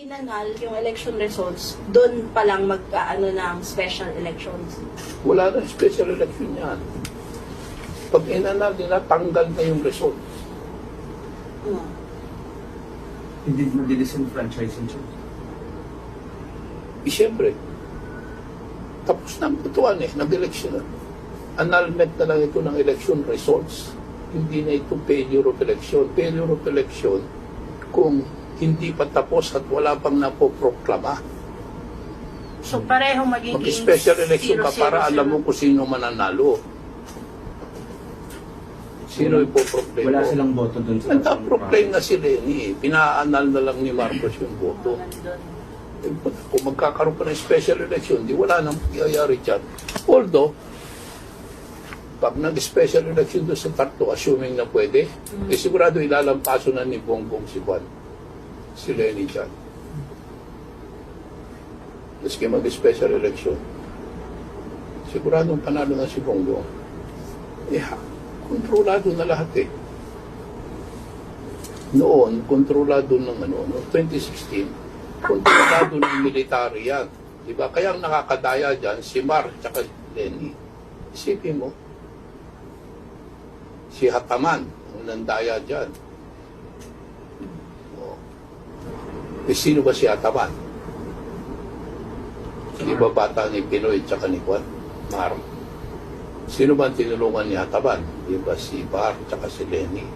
inanal yung election results, doon pa lang magkaano ng special elections. Wala na special election yan. Pag inanal nila, tanggal na yung results. Hindi mo disenfranchising siya. Siyempre, tapos na ang butuan nag-election na. Annulment na lang ito ng election results. Hindi na ito failure of election. Failure of election kung hindi pa tapos at wala pang napoproklama. So parehong magiging Mag-special election ka para alam mo kung sino mananalo. Sino ipoproklame mo? Wala silang boto dun sa... Nagka-proclaim na si Lenny. Pinaanal na lang ni Marcos yung boto. Kung magkakaroon pa ng special election, di wala nang nangyayari dyan. Although, pag nag-special election doon sa Tartu, assuming na pwede, sigurado ilalampaso na ni Bongbong si Lenny dyan. Maski mag-special election, siguradong panalo na si Bongbong. Kontrolado na lahat Noon, kontrolado ng noong 2016, kontrolado ng military yan. Diba? Kaya ang nakakadaya dyan, si Mar at Lenny. Isipin mo, si Hataman, ang nandaya dyan. Sino ba si Hataman? Di ba bata ni Pinoy at ni Juan? Mar. Sino ba ang tinulungan ni Hataman? Di ba si Bar at si Lenny?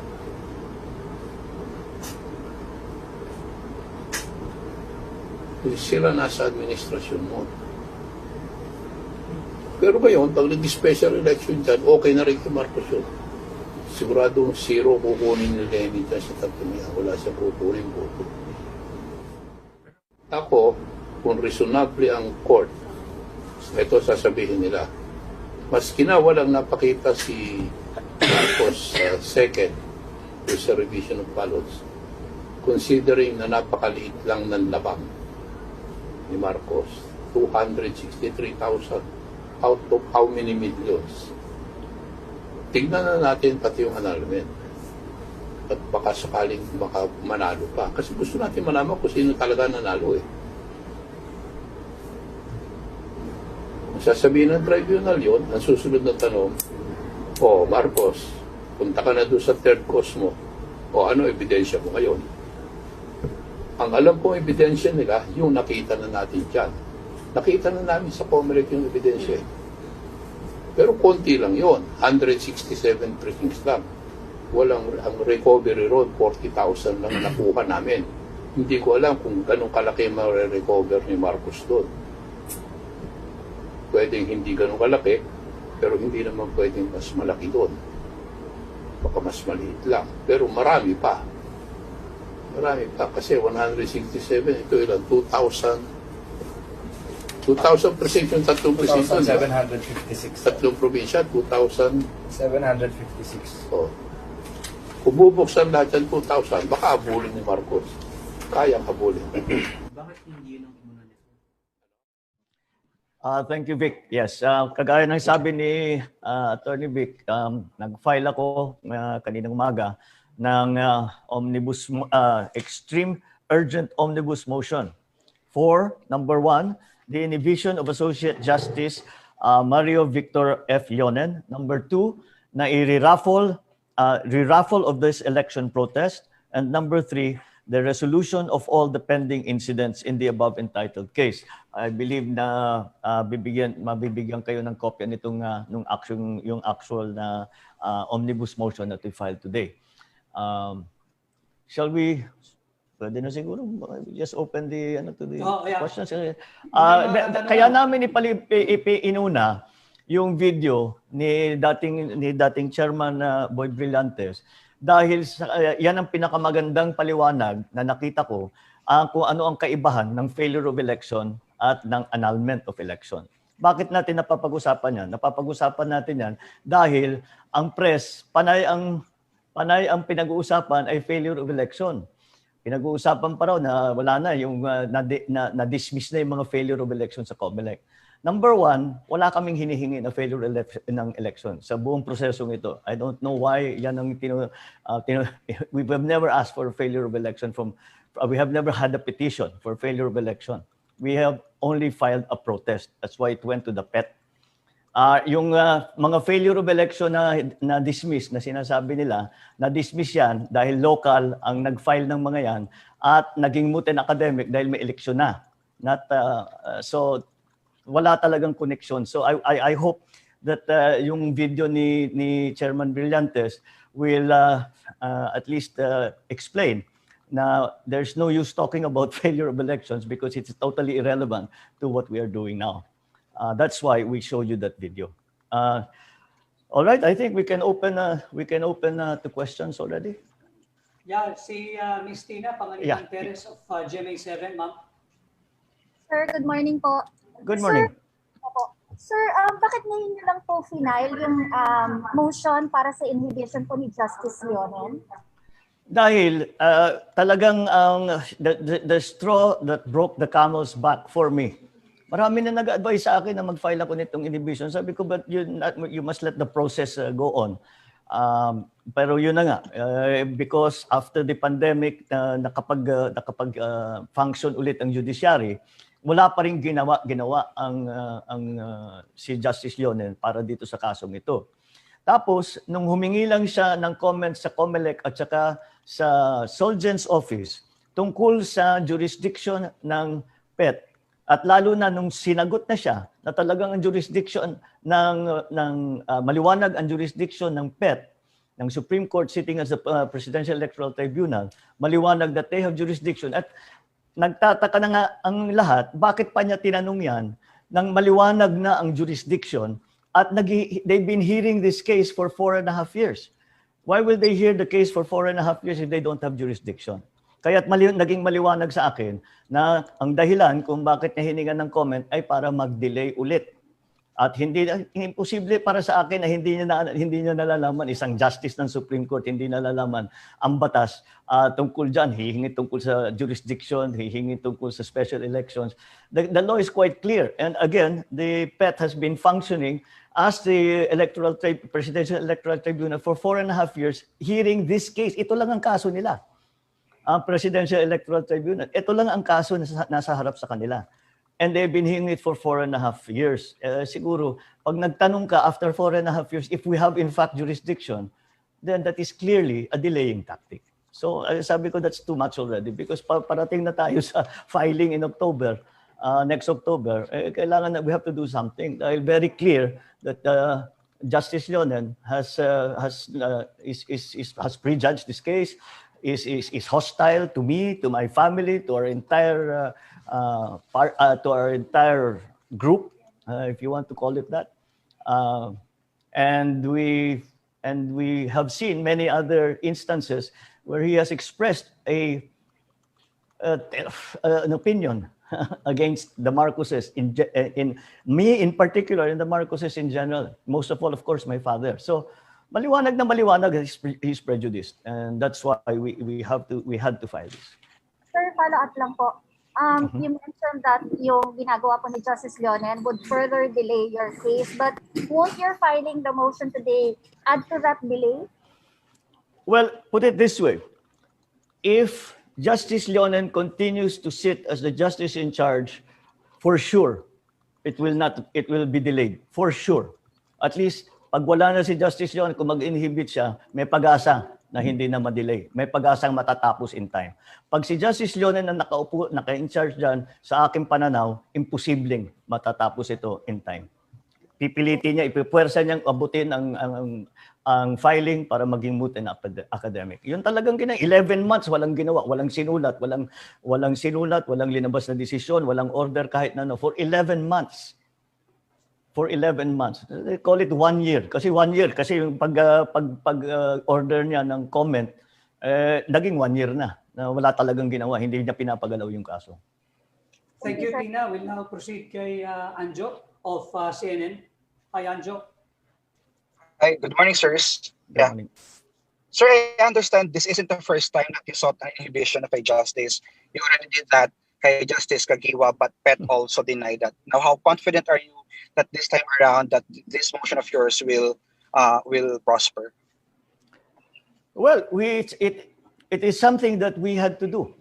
Sila nasa administrasyon mo. Pero ngayon, pag nag-special election dyan, okay na rin kay Marcos yun. Siguradong zero kukunin ni Lenny dyan sa Tanzania. Wala siyang kukunin boto. Ako, kung reasonable ang court, ito sasabihin nila, maski na walang napakita si Marcos second sa revision of ballots, considering na napakaliit lang ng labang ni Marcos, 263,000 out of how many millions? Tignan na natin pati yung annulment. At baka sakaling baka manalo pa. Kasi gusto natin malaman kung sino talaga nanalo Kung sasabihin ng tribunal yon, ang susunod na tanong, Marcos, punta ka na doon sa third cause mo. Ano ebidensya mo ngayon? Ang alam kong ebidensya nila, yung nakita na natin dyan. Nakita na namin sa COMELEC yung ebidensya. Pero konti lang yon, 167 precincts lang. Ang recovery road, 40,000 lang nakuha namin. Hindi ko alam kung ganun kalaki ma-recover ni Marcos doon. Pwedeng hindi ganun kalaki, pero hindi naman pwedeng mas malaki doon. Baka mas maliit lang. Pero marami pa. Marami pa. Kasi 167, ito ilan? 2,000 precincts yung tatlong precincts. 2,756. Tatlong probinsya, 2,000. 756. Kung bubuksan lahat yan 2,000, baka abulin ni Marcos. Kayang abulin. Bakit hindi yun ang una nito? Thank you, Vic. Yes, kagaya ng sabi ni Attorney Vic, nag-file ako kaninang umaga ng extreme urgent omnibus motion for, number 1, the inhibition of Associate Justice Mario Victor F. Leonen. Number 2, na i-raffle of this election protest. And number 3, the resolution of all the pending incidents in the above entitled case. I believe na mabibigyan kayo ng kopya nitong yung actual na omnibus motion that we filed today. Shall we? Pwede na siguro just open the questions. Kaya namin inuna yung video ni dating chairman Boy Brillantes dahil yan ang pinakamagandang paliwanag na nakita ko kung ano ang kaibahan ng failure of election at ng annulment of election. Bakit natin napapag-usapan yan? Napapag-usapan natin yan dahil ang press, panay ang pinag-uusapan ay failure of election. Pinag-uusapan pa raw na wala na yung na-dismiss na yung mga failure of election sa COMELEC. Number 1, wala kaming hinihingi na failure ng election sa buong prosesong ito. I don't know why yan ang we have never asked for a failure of election from we have never had a petition for failure of election. We have only filed a protest. That's why it went to the PET. Yung mga failure of election na dismiss, na sinasabi nila, na dismiss yan dahil local ang nag-file ng mga yan at naging moot and academic dahil may eleksyon na. So wala talagang connection. So I hope that yung video ni Chairman Brillantes will at least explain na there's no use talking about failure of elections because it's totally irrelevant to what we are doing now. That's why we showed you that video. All right, I think we can open to questions already. Yeah, si Ms. Tina Pangalinan Perez of GMA7, ma'am. Sir, good morning po. Good morning. Sir, bakit ngayon nyo lang po final yung motion para sa inhibition po ni Justice Leonen? Dahil talagang the straw that broke the camel's back for me. Marami na nag-advise sa akin na mag-file ako nitong inhibition. Sabi ko, but you must let the process go on. Pero yun na nga, because after the pandemic, nakapag-function ulit ang judiciary, wala pa rin ginawa ang si Justice Leonen para dito sa kasong ito. Tapos, nung humingi lang siya ng comments sa COMELEC at saka sa Solgen's office tungkol sa jurisdiction ng PET, at lalo na nung sinagot na siya na talagang ang jurisdiction ng maliwanag ang jurisdiction ng PET, ng Supreme Court sitting as the Presidential Electoral Tribunal, maliwanag that they have jurisdiction. At nagtataka na nga ang lahat, bakit pa niya tinanong yan nang maliwanag na ang jurisdiction at they've been hearing this case for 4.5 years. Why will they hear the case for 4.5 years if they don't have jurisdiction? Kaya't naging maliwanag sa akin na ang dahilan kung bakit niya hiningan ng comment ay para mag-delay ulit. At imposible para sa akin na hindi niya nalalaman, isang justice ng Supreme Court, hindi nalalaman ang batas tungkol dyan. Hihingi tungkol sa jurisdiction, hihingi tungkol sa special elections. The law is quite clear. And again, the PET has been functioning as the Presidential Electoral Tribunal for 4.5 years, hearing this case. Ito lang ang kaso nila. Ang Presidential Electoral Tribunal. Ito lang ang kaso na nasa harap sa kanila. And they've been hearing it for 4.5 years. Siguro, pag nagtanong ka after 4.5 years, if we have in fact jurisdiction, then that is clearly a delaying tactic. So sabi ko that's too much already because parating na tayo sa filing in October, next October, kailangan na we have to do something. Dahil very clear that Justice Leonen has prejudged this case, is hostile to me, to my family, to our entire group, if you want to call it that. And we have seen many other instances where he has expressed an opinion against the Marcoses, in me in particular, and the Marcoses in general. Most of all, of course, my father. So maliwanag na maliwanag, he's prejudiced, and that's why we had to file this. Sir, follow-up lang po. You mentioned that yung ginagawa po ni Justice Leonen would further delay your case, but won't your filing the motion today add to that delay? Well, put it this way. If Justice Leonen continues to sit as the justice in charge, for sure, it will be delayed. For sure. At least, pag wala na si Justice Leonen, kung mag-inhibit siya, may pag-asa na hindi na ma-delay. May pag-asang matatapos in time. Pag si Justice Leonen na naka-in-charge dyan, sa aking pananaw, imposibleng matatapos ito in time. Pipilitin niya, ipipuwersa niyang abutin ang filing para maging moot and academic. Yun talagang 11 months, walang ginawa, walang sinulat, walang linabas na desisyon, walang order kahit na no, for 11 months. For 11 months. They call it 1 year. Kasi 1 year. Kasi yung pag-order niya ng comment, naging 1 year na wala talagang ginawa. Hindi niya pinapagalaw yung kaso. Thank you, Tina. We'll now proceed kay Anjo of CNN. Hi, Anjo. Hi, good morning, sirs. Yeah. Sir, I understand this isn't the first time that you sought an inhibition of a justice. You already did that kay Justice Kagiwa, but PET also denied that. Now, how confident are you that this time around that this motion of yours will prosper? Well, it is something that we had to do.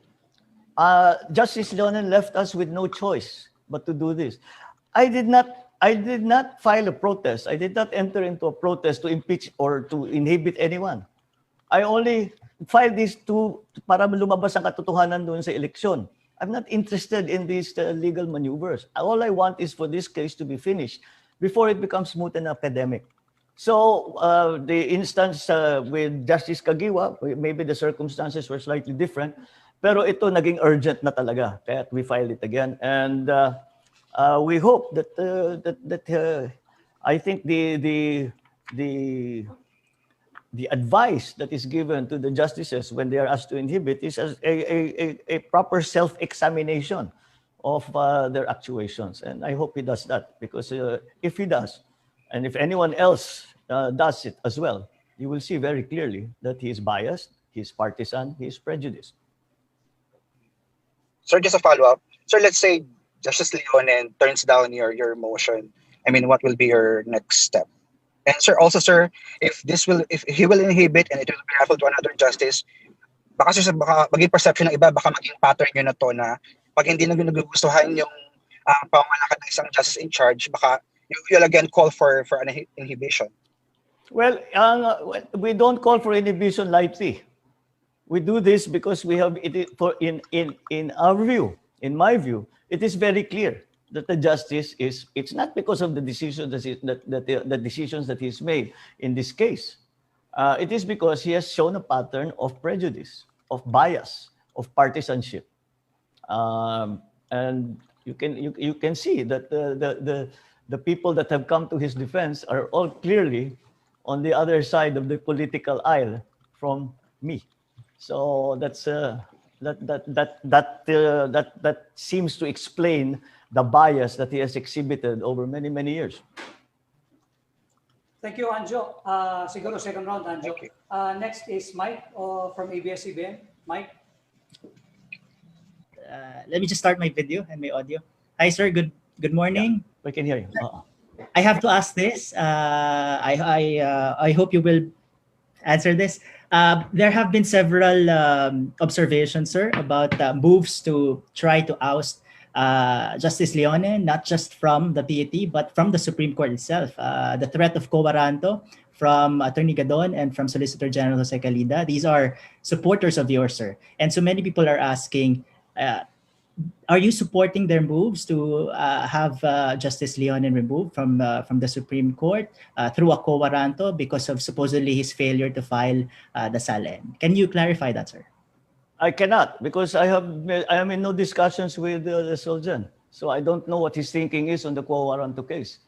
Justice Leonen left us with no choice but to do this. I did not file a protest. I did not enter into a protest to impeach or to inhibit anyone. I only filed these para lumabas ang katotohanan doon sa eleksyon. I'm not interested in these legal maneuvers. All I want is for this case to be finished before it becomes moot and academic. So the instance with Justice Kagiwa, maybe the circumstances were slightly different, pero ito naging urgent na talaga. Kaya we filed it again, and we hope that I think the advice that is given to the justices when they are asked to inhibit is as a proper self-examination of their actuations. And I hope he does that, because if he does, and if anyone else does it as well, you will see very clearly that he is biased, he is partisan, he is prejudiced. Sir, just a follow-up. Sir, let's say Justice Leonen turns down your motion. I mean, what will be your next step? And sir, also sir, if he will inhibit and it will be referred to another justice, baka sir, baka maging perception ng iba, baka maging pattern yun na to na pag hindi na nagugustuhan yung pamamalakad ng isang justice in charge, baka you'll again call for an inhibition. Well, we don't call for inhibition lightly. We do this because we have it for in our view, in my view, it is very clear that the justice is, it's not because of the decision the decisions that he's made in this case. It is because he has shown a pattern of prejudice, of bias, of partisanship. And you can see that the people that have come to his defense are all clearly on the other side of the political aisle from me. So that's that seems to explain the bias that he has exhibited over many years. Thank you, Anjo. Siguro second round, Anjo. Next is Mike from ABS-CBN. Mike. Let me just start my video and my audio. Hi, sir. Good morning. Yeah, we can hear you. I have to ask this. I hope you will answer this. There have been several observations, sir, about moves to try to oust Justice Leonen, not just from the PAT, but from the Supreme Court itself. The threat of quo warranto from Attorney Gadon and from Solicitor General Jose Calida. These are supporters of yours, sir. And so many people are asking, are you supporting their moves to have Justice Leonen removed from the Supreme Court through a quo warranto because of supposedly his failure to file the SALN? Can you clarify that, sir? I cannot, because I am in no discussions with the Soljan. So I don't know what his thinking is on the quo warranto case.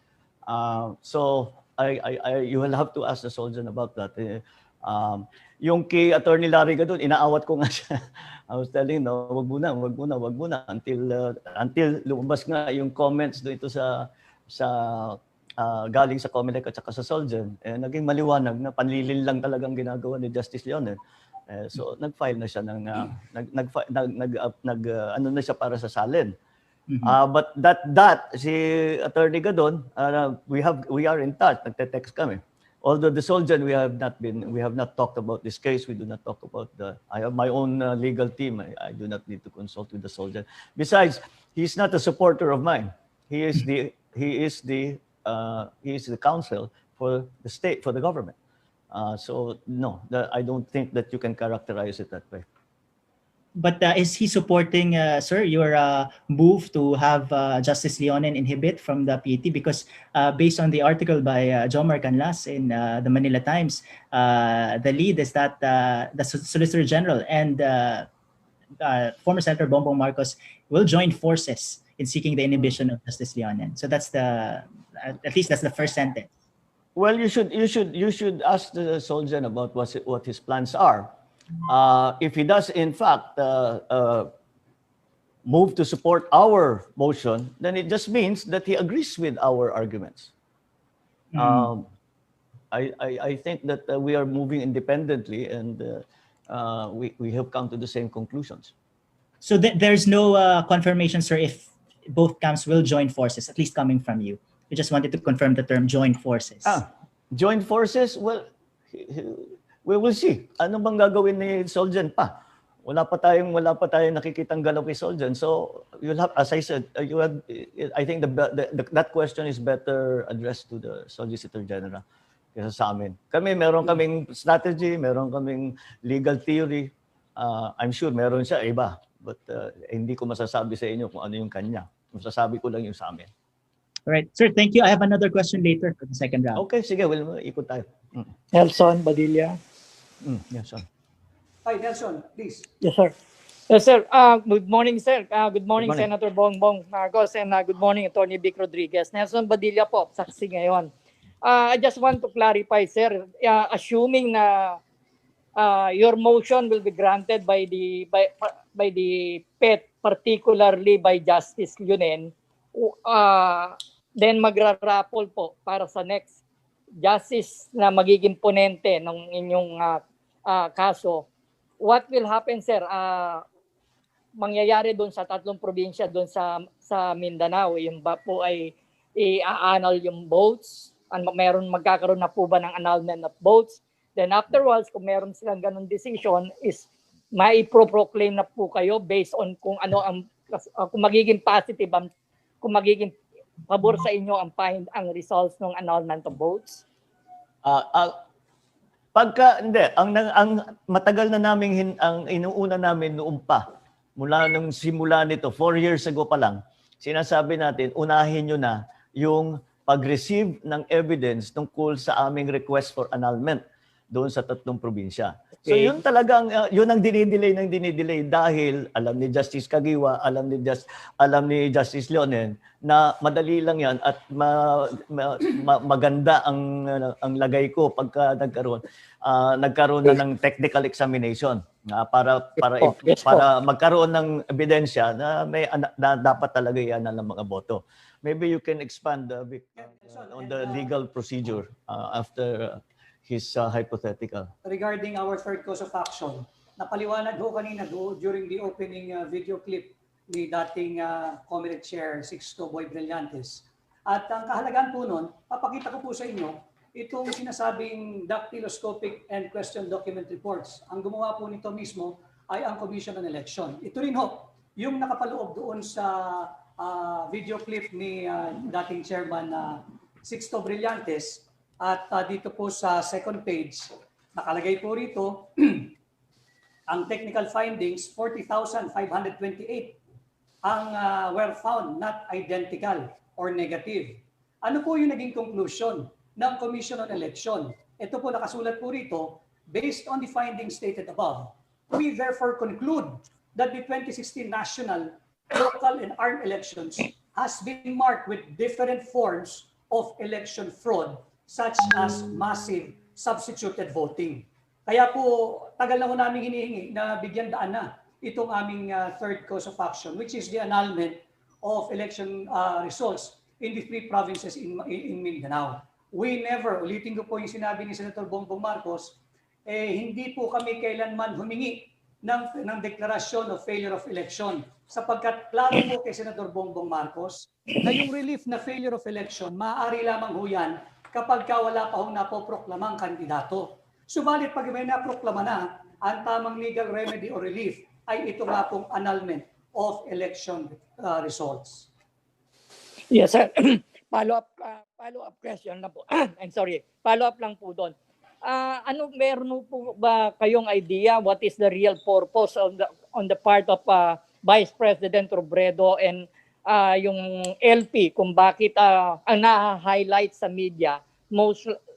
So you will have to ask the Soljan about that. Yung kay Attorney Larry Gadon, inaawat ko nga siya. I was telling no, wag muna until lumabas nga yung comments dito sa galing sa Comelec at saka sa Soljan, naging maliwanag na panlilin lang talagang ginagawa ni Justice Leonen. So nag-file na siya ng ano na siya para sa SALN. But that si Attorney Gadon, we are in touch, nagte-text kami. Although the Soljan, we have not talked about this case. We do not talk about I have my own legal team. I do not need to consult with the Soljan. Besides, he's not a supporter of mine. He is the counsel for the state, for the government. So no, I don't think that you can characterize it that way. But is he supporting, sir, your move to have Justice Leonen inhibit from the PAT? Because based on the article by Jomar Canlas in the Manila Times, the lead is that the Solicitor General and former Senator Bongbong Marcos will join forces in seeking the inhibition of Justice Leonen. So that's at least that's the first sentence. Well, you should ask the Soljan about what his plans are. If he does, in fact, move to support our motion, then it just means that he agrees with our arguments. I think that we are moving independently, and we have come to the same conclusions. So there's no confirmation, sir, if both camps will join forces, at least coming from you. We just wanted to confirm the term join forces. Join forces? Well, we will see. Ano bang gagawin ni Soljan pa? wala pa tayong nakikitang galokisol dyan. So you'll have, as I said, I think that question is better addressed to the Solicitor General kaysa sa amin. Meron kaming strategy, meron kaming legal theory. I'm sure meron siya iba, but hindi ko masasabi sa inyo kung ano yung kanya. Masasabi ko lang yung sa amin. All right, sir, thank you. I have another question later for the second round. Okay, sige, ikot tayo. Nelson Badilla. Yes, sir. Hi, Nelson, please. Yes, sir. Yes, sir. Good morning, sir. Good morning, Good morning. Senator Bongbong Marcos, and good morning, Attorney Vic Rodriguez. Nelson Badilla po, saksi ngayon. I just want to clarify, sir, assuming na your motion will be granted by the PET, particularly by Justice Leonen, then magra-raffle po para sa next justice na magiging ponente ng inyong kaso. What will happen, sir? Mangyayari doon sa 3 probinsya doon sa Mindanao, yung ba po ay i-annul yung votes? Magkakaroon na po ba ng annulment of votes? Then afterwards, kung meron silang ganun decision, is mai-proclaim na po kayo based on kung ano kung magiging positive, kung magiging pabor sa inyo ang results ng annulment of votes? Ang matagal na namin ang inuuna namin noon pa, mula nung simula nito, 4 years ago pa lang, sinasabi natin, unahin nyo na yung pag-receive ng evidence tungkol sa aming request for annulment doon sa 3 probinsya. So yun talagang, yun ang dinidelay dahil alam ni Justice Kagiwa, alam ni Justice Leonen na madali lang yan at maganda ang lagay ko pagka nagkaroon na ng technical examination para magkaroon ng ebidensya na dapat talaga yan ng mga boto. Maybe you can expand on the legal procedure after his hypothetical. Regarding our third cause of action, napaliwanag ho kanina during the opening video clip ni dating Committee Chair Sixto Boy Brillantes. At ang kahalagaan po nun, papakita ko po sa inyo itong sinasabing dactyloscopic and question document reports. Ang gumawa po nito mismo ay ang Commission on Election. Ito rin ho, yung nakapaloob doon sa video clip ni dating Chairman Sixto Brillantes. At dito po sa second page, nakalagay po rito, ang technical findings, 40,528 ang were found not identical or negative. Ano po yung naging conclusion ng Commission on Election? Ito po nakasulat po rito, based on the findings stated above, we therefore conclude that the 2016 national, local, and armed elections has been marked with different forms of election fraud such as massive substituted voting. Kaya po, tagal na ko namin hinihingi na bigyan daan na itong aming third cause of action, which is the annulment of election results in the 3 provinces in Mindanao. We never, ulitin ko po yung sinabi ni Senator Bongbong Marcos, hindi po kami kailanman humingi ng deklarasyon of failure of election, sapagkat klaro po kay Senator Bongbong Marcos na yung relief na failure of election, maaari lamang ho yan kapag wala pa hong napoproklamang kandidato. Subalit pag may naproklama na, ang tamang legal remedy or relief ay ito nga pong annulment of election results. Yes, sir. Follow-up question na po. I'm sorry. Follow-up lang po doon. Meron po ba kayong idea what is the real purpose on the part of Vice President Robredo and yung LP kung bakit ang na-highlight sa media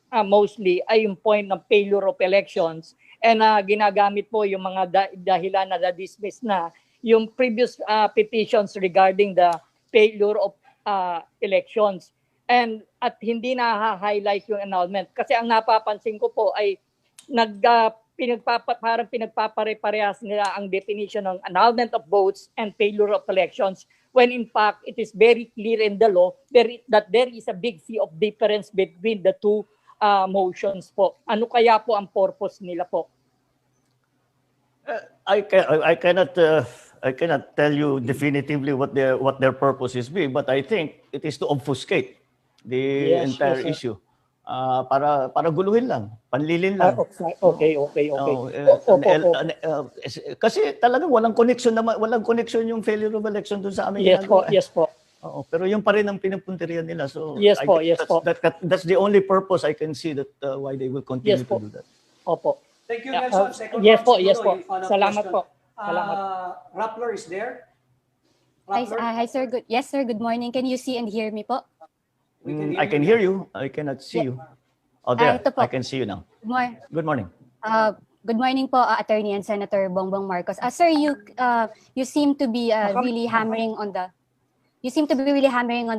mostly ay yung point ng failure of elections and ginagamit po yung mga dahilan na na-dismiss na yung previous petitions regarding the failure of elections at hindi na-highlight yung annulment kasi ang napapansin ko po ay parang pinagpapare-parehas nila ang definition ng annulment of votes and failure of elections when in fact it is very clear in the law that there is a big sea of difference between the two motions po. Ano kaya po ang purpose nila po? I cannot tell you definitively what their purposes be, but I think it is to obfuscate the entire issue. para guluhin lang, panlilin lang. Okay. Kasi talagang walang connection yung failure of election dun sa aming ginagawa. Yes po. Oo, pero yung pa rin ang pinupunterian nila. So Yes I po, think yes po. that's the only purpose I can see that why they will continue Yes po. to do that. Opo. Thank you, Nelson. Second Yes round po, siguro, yes po. yung follow-up Salamat question. po. Salamat. Rappler is there? Hi, Rappler? hi sir. Yes, sir. Good morning. Can you see and hear me po? I can hear you. I cannot see you. Oh, there. ito po. I can see you now. Good morning. Good morning. Good morning po, Attorney and Senator Bongbong Marcos. Sir, you seem to be really hammering on the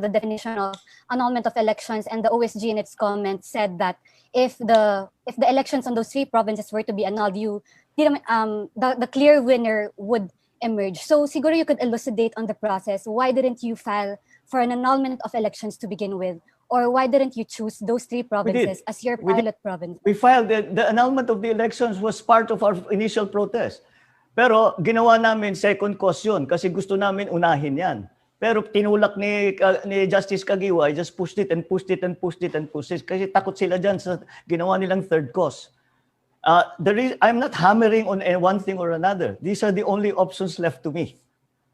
definition of annulment of elections, and the OSG in its comments said that if the elections on those 3 provinces were to be annulled, the clear winner would emerge. So siguro you could elucidate on the process. Why didn't you file for an annulment of elections to begin with? Or why didn't you choose those 3 provinces as your pilot province? We filed the annulment of the elections was part of our initial protest. Pero ginawa namin second cause yun kasi gusto namin unahin yan. Pero tinulak ni Justice Kagiwa, I just pushed it kasi takot sila dyan sa ginawa nilang third cause. I'm not hammering on one thing or another. These are the only options left to me.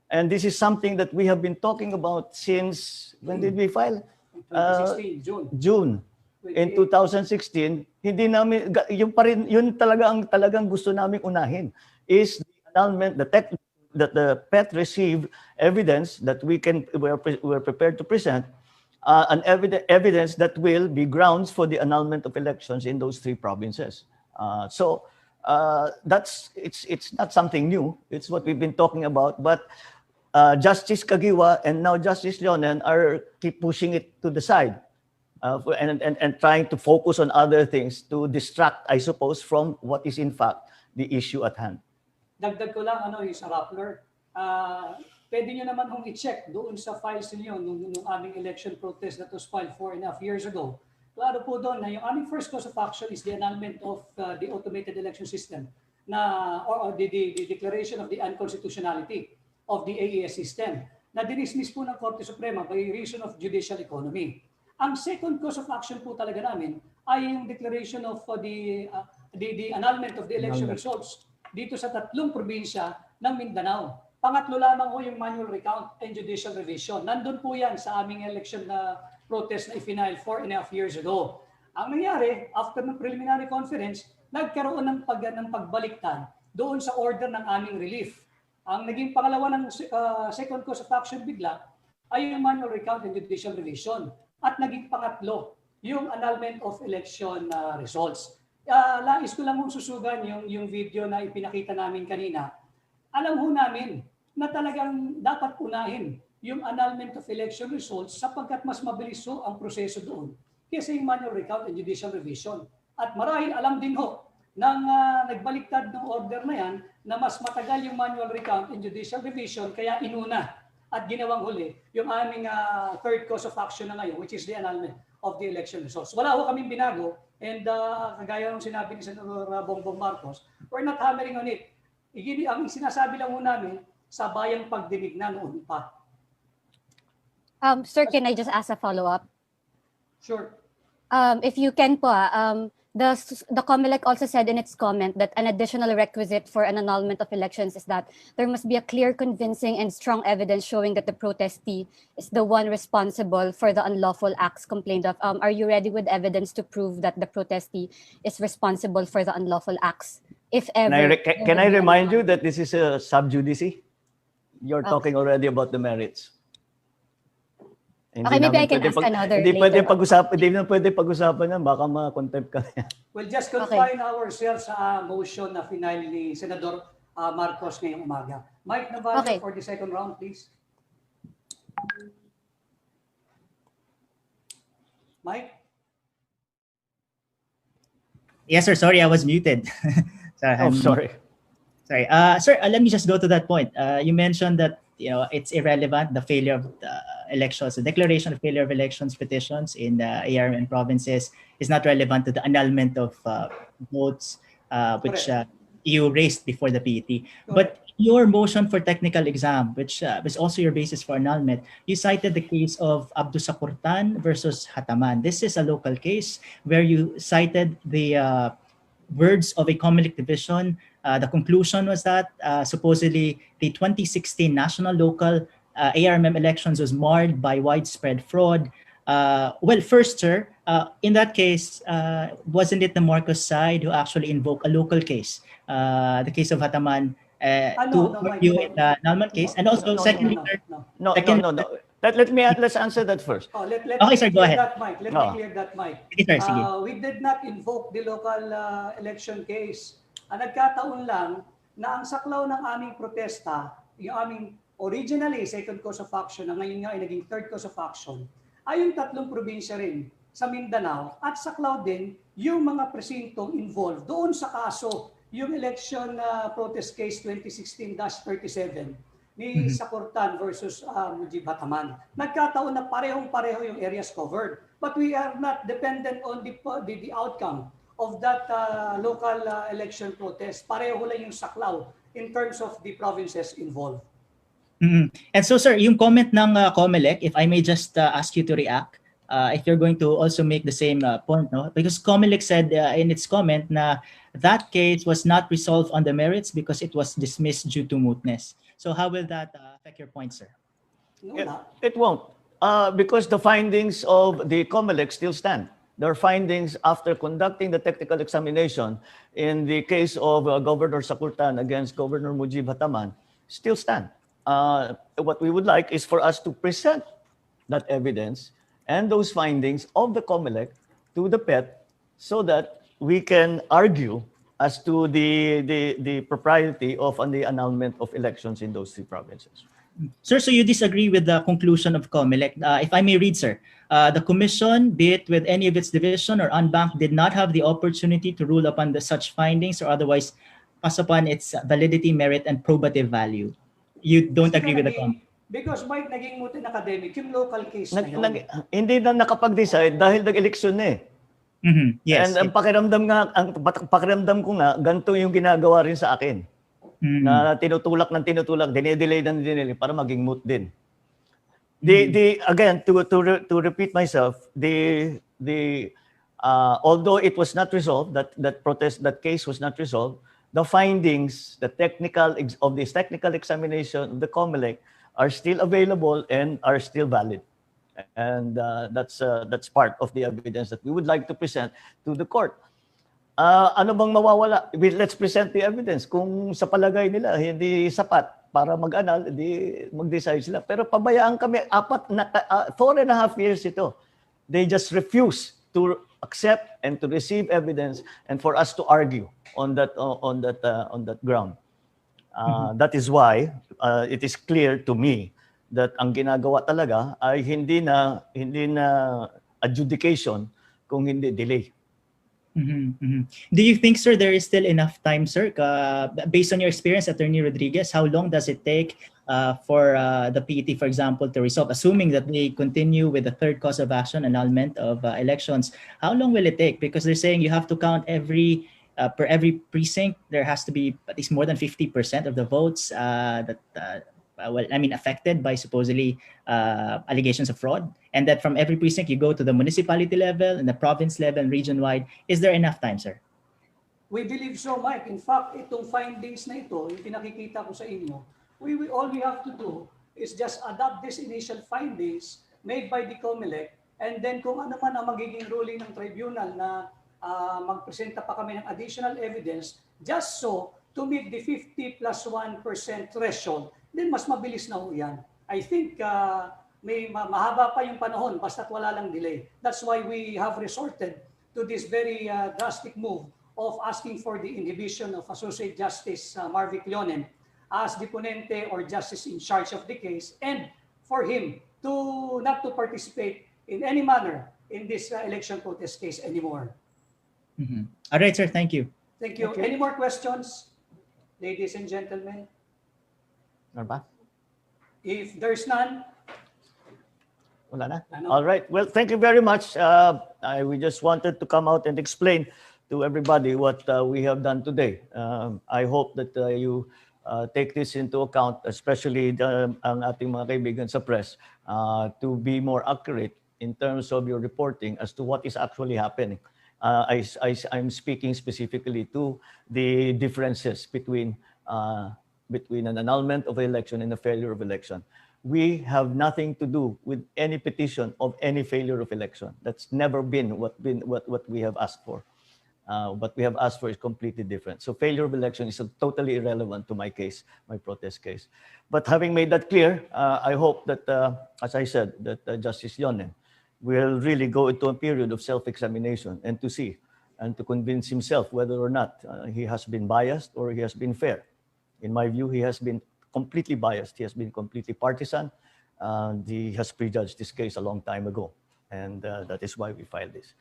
And this is something that we have been talking about since, when did we file? 2016, June. In 2016, hindi namin, yun talagang gusto namin unahin is the annulment, that the PET received evidence that we're prepared to present, an evidence that will be grounds for the annulment of elections in those 3 provinces. It's not something new. It's what we've been talking about. But Justice Kagiwa and now Justice Leonen keep pushing it to the side and trying to focus on other things to distract, I suppose, from what is in fact the issue at hand. Dagdag ko lang yung sa Rappler. Pwede nyo naman hong i-check doon sa files niyo nung aming election protest that was filed 4.5 years ago. Klaro po doon na yung aming first cause of action is the annulment of the automated election system or the declaration of the unconstitutionality of the AES system na dinismiss po ng Korte Suprema by reason of judicial economy. Ang second cause of action po talaga namin ay yung declaration of the annulment of the election results dito sa 3 probinsya ng Mindanao. Pangatlo lamang ho yung manual recount and judicial revision. Nandun po yan sa aming election na protest na i-file 4.5 years ago. Ang nangyari, after ng preliminary conference, nagkaroon ng pagbaliktad doon sa order ng aming relief. Ang naging pangalawa ng second cause of action bigla ay yung manual recount and judicial revision. At naging pangatlo, yung annulment of election results. Lais ko lang susugan yung video na ipinakita namin kanina. Alam ho namin na talagang dapat unahin yung annulment of election results sapagkat mas mabilis ho ang proseso doon kaysa yung manual recount and judicial revision. At marahil alam din ho ng nagbaliktad ng order na yan na mas matagal yung manual recount and judicial revision kaya inuna at ginawang huli yung aming third cause of action na ngayon, which is the annulment of the election results. Wala ho kaming binago and kagaya ng sinabi ni Senator Bongbong Marcos, we're not hammering on it. Ang sinasabi lang ho namin sa bayang pagdinig na noon pa. Sir, can I just ask a follow-up? Sure. If you can po, the COMELEC also said in its comment that an additional requisite for an annulment of elections is that there must be a clear, convincing, and strong evidence showing that the protestee is the one responsible for the unlawful acts complained of. Are you ready with evidence to prove that the protestee is responsible for the unlawful acts? If ever. Can I remind you that this is a sub judice? You're talking already about the merits. Okay, maybe I can ask another Hindi later. Hindi pwede pag-usapan yan, baka ma-contempt ka. We'll just confine ourselves sa motion na final ni Senador Marcos ngayong umaga. Mike Navarro for the second round, please. Mike? Yes, sir. Sorry, I was muted. Sorry. Sorry. Sir, let me just go to that point. You mentioned that it's irrelevant, the failure of the elections, the declaration of failure of elections petitions in the ARMN provinces is not relevant to the annulment of votes which you raised before the PET. But your motion for technical exam, which was also your basis for annulment, you cited the case of Abdusakurtan versus Hataman. This is a local case where you cited the words of a COMELEC division. The conclusion was that supposedly the 2016 national local ARMM elections was marred by widespread fraud. Well, first, sir, in that case, wasn't it the Marcos side who actually invoked a local case, the case of Hataman, to argue in the annulment case? And also, secondly, sir, Let's answer that first. Okay, sir, go ahead. Let me clear that, Mike. Sige, sir, sige. We did not invoke the local election case. Nagkataon lang na ang saklaw ng aming protesta, yung aming originally second cause of action, na ngayon nga ay naging third cause of action, ay yung tatlong probinsya rin sa Mindanao at saklaw din yung mga presintong involved doon sa kaso, yung election protest case 2016-37 ni Sakurtan versus Mujib Hataman. Nagkataon na parehong-pareho yung areas covered. But we are not dependent on the outcome of that local election protest. Pareho lang yung saklaw in terms of the provinces involved. And so, sir, yung comment ng COMELEC, if I may just ask you to react, if you're going to also make the same point, no? Because COMELEC said in its comment na that case was not resolved on the merits because it was dismissed due to mootness. So how will that affect your point, sir? It won't, because the findings of the COMELEC still stand. Their findings after conducting the technical examination in the case of Governor Sakurtan against Governor Mujib Hataman still stand. What we would like is for us to present that evidence and those findings of the COMELEC to the PET so that we can argue as to the propriety of the annulment of elections in those three provinces. Sir, so you disagree with the conclusion of COMELEC? If I may read, sir, the commission, be it with any of its division or unbanked, did not have the opportunity to rule upon such findings or otherwise pass upon its validity, merit, and probative value. You don't agree with the comment? Because Mike, naging moot in academic, yung local case na yun. Hindi na nakapag-decide dahil nag-eleksyon na eh. Yes. And ang pakiramdam ko nga, ganito yung ginagawa rin sa akin. Na tinutulak dinedelay para maging moot din. Again, to repeat myself, although it was not resolved, that case was not resolved, the findings, of this technical examination of the COMELEC are still available and are still valid. And that's part of the evidence that we would like to present to the court. Ano bang mawawala? Let's present the evidence. Kung sa palagay nila hindi sapat para mag-annul, mag-decide sila. Pero pabayaan kami 4.5 years ito. They just refuse to accept and to receive evidence and for us to argue on that ground. That is why it is clear to me that ang ginagawa talaga ay hindi na adjudication kung hindi delay. Do you think, sir, there is still enough time, sir? Based on your experience, Attorney Rodriguez, how long does it take for the PET, for example, to resolve? Assuming that they continue with the third cause of action, annulment of elections, how long will it take? Because they're saying you have to count per every precinct, there has to be at least more than 50% of the votes affected by supposedly allegations of fraud, and that from every precinct you go to the municipality level and the province level and region-wide. Is there enough time, sir? We believe so, Mike. In fact, itong findings na ito, yung pinakikita ko sa inyo, all we have to do is just adopt these initial findings made by the COMELEC, and then kung ano man ang magiging ruling ng tribunal na magpresenta pa kami ng additional evidence just so to meet the 50 plus 1% threshold, then mas mabilis na ho yan. I think may mahaba pa yung panahon basta't wala lang delay. That's why we have resorted to this very drastic move of asking for the inhibition of Associate Justice Marvic Leonen as the ponente or justice in charge of the case, and for him to not to participate in any manner in this election protest case anymore. All right, sir. Thank you. Thank you. Okay. Any more questions, ladies and gentlemen? If there's none, wala na. All right. Well, thank you very much. We just wanted to come out and explain to everybody what we have done today. I hope that you take this into account, especially ang ating mga kaibigan sa press, to be more accurate in terms of your reporting as to what is actually happening. I'm speaking specifically to the differences between an annulment of election and a failure of election. We have nothing to do with any petition of any failure of election. That's never been what we have asked for. What we have asked for is completely different. So failure of election is totally irrelevant to my case, my protest case. But having made that clear, I hope that, as I said, that Justice Leonen will really go into a period of self-examination and to see and to convince himself whether or not he has been biased or he has been fair. In my view, he has been completely biased. He has been completely partisan. He has prejudged this case a long time ago. And that is why we filed this.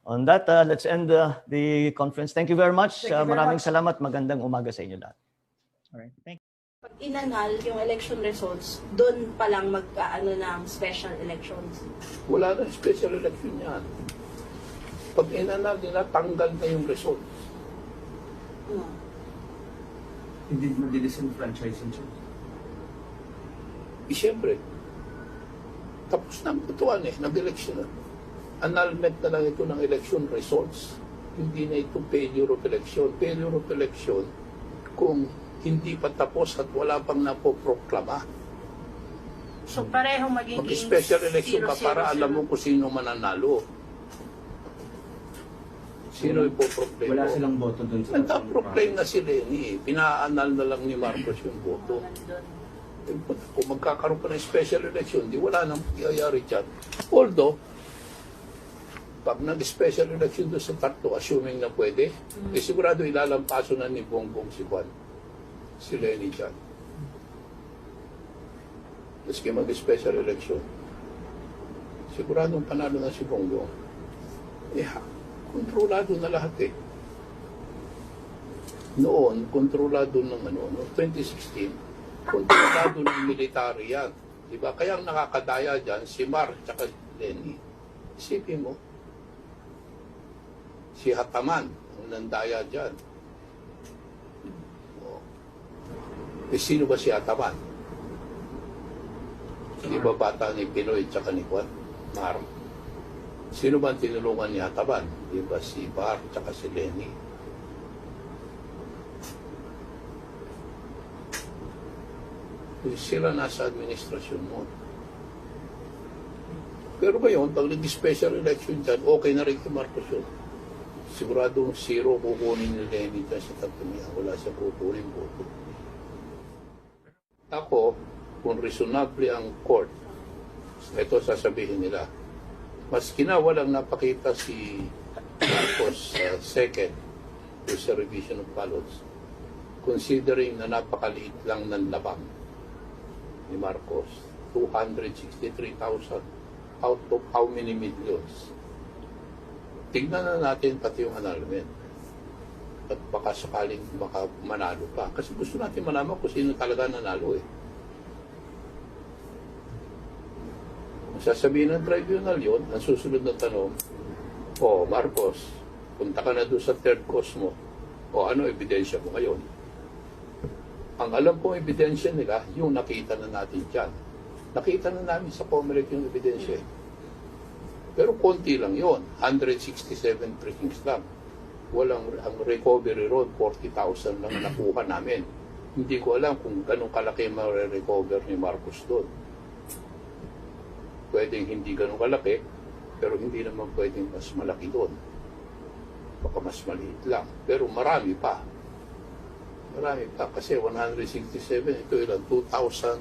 On that, let's end the conference. Thank you very much. Thank you very Maraming much. salamat. Magandang umaga sa inyo lahat. All right. Thank you. Pag inanal yung election results, doon pa lang magkaano ng special elections. Wala na special election yan. Pag inanal nila, tanggal na yung results. Hindi madidisenfranchising siya. Siyempre, tapos na ang butuan nag-election na. Annulment na lang ito ng election results. Hindi na ito failure of election. Failure of election kung hindi pa tapos at wala pang napoproklama. So parehong magiging Mag-special election ka 0-0-0. para alam mo kung sino mananalo. Sino ipoproclaim Wala mo? silang boto dun sa... Nagka-proclaim na si Lenny. Pina-annul na lang ni Marcos yung boto. Kung magkakaroon pa ng special election, di wala nang iyayari dyan. Although, pag nag-special election doon sa tatlo, assuming na pwede, sigurado ilalampaso na ni Bongbong si Lenny dyan. Maski mag-special election, siguradong panalo na si Bongbong. Kontrolado na lahat Noon, kontrolado ng noong 2016, kontrolado ng military yan. Diba? Kaya ang nakakadaya dyan, si Mar at si Lenny. Isipin mo, si Hataman, ang nandaya dyan. Sino ba si Hataman? Di ba bata ni Pinoy at ni Juan? Mar? Sino ba ang tinulungan ni Hataman? Di ba si Bar at si Lenny? Sila nasa administrasyon mo. Pero ngayon, pag nag-special election dyan, okay na rin kay Marcos yun. Siguradong zero kukunin ni Lenny dyan sa Tantumiya. Wala siya kukunin boto. Ako, kung reasonable ang court, ito sasabihin nila, maski na walang napakita si Marcos second sa revision of ballots, considering na napakaliit lang ng labang ni Marcos, 263,000 out of how many millions? Tignan na natin pati yung annulment. At baka sakaling baka manalo pa. Kasi gusto natin malaman kung sino talaga nanalo Kung sasabihin ng tribunal yon, ang susunod na tanong, Marcos, punta ka na doon sa third cause mo. Ano ebidensya mo ngayon? Ang alam kong ebidensya nila, yung nakita na natin dyan. Nakita na namin sa Comelec yung ebidensya. Pero konti lang yon, 167 precincts lang. Ang recovery road, 40,000 lang nakuha namin. Hindi ko alam kung ganun kalaki ma-recover ni Marcos doon. Pwedeng hindi ganun kalaki, pero hindi naman pwedeng mas malaki doon. Baka mas maliit lang. Pero marami pa. Marami pa. Kasi 167, ito ilan? 2,000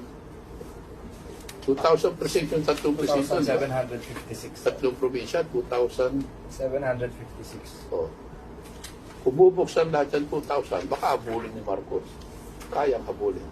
percent yung tatlong presinto. 2,756. Tatlong probinsya, 2,000. 756. Kung bubuksan lahat yan 2,000, baka abulin ni Marcos. Kayang abulin.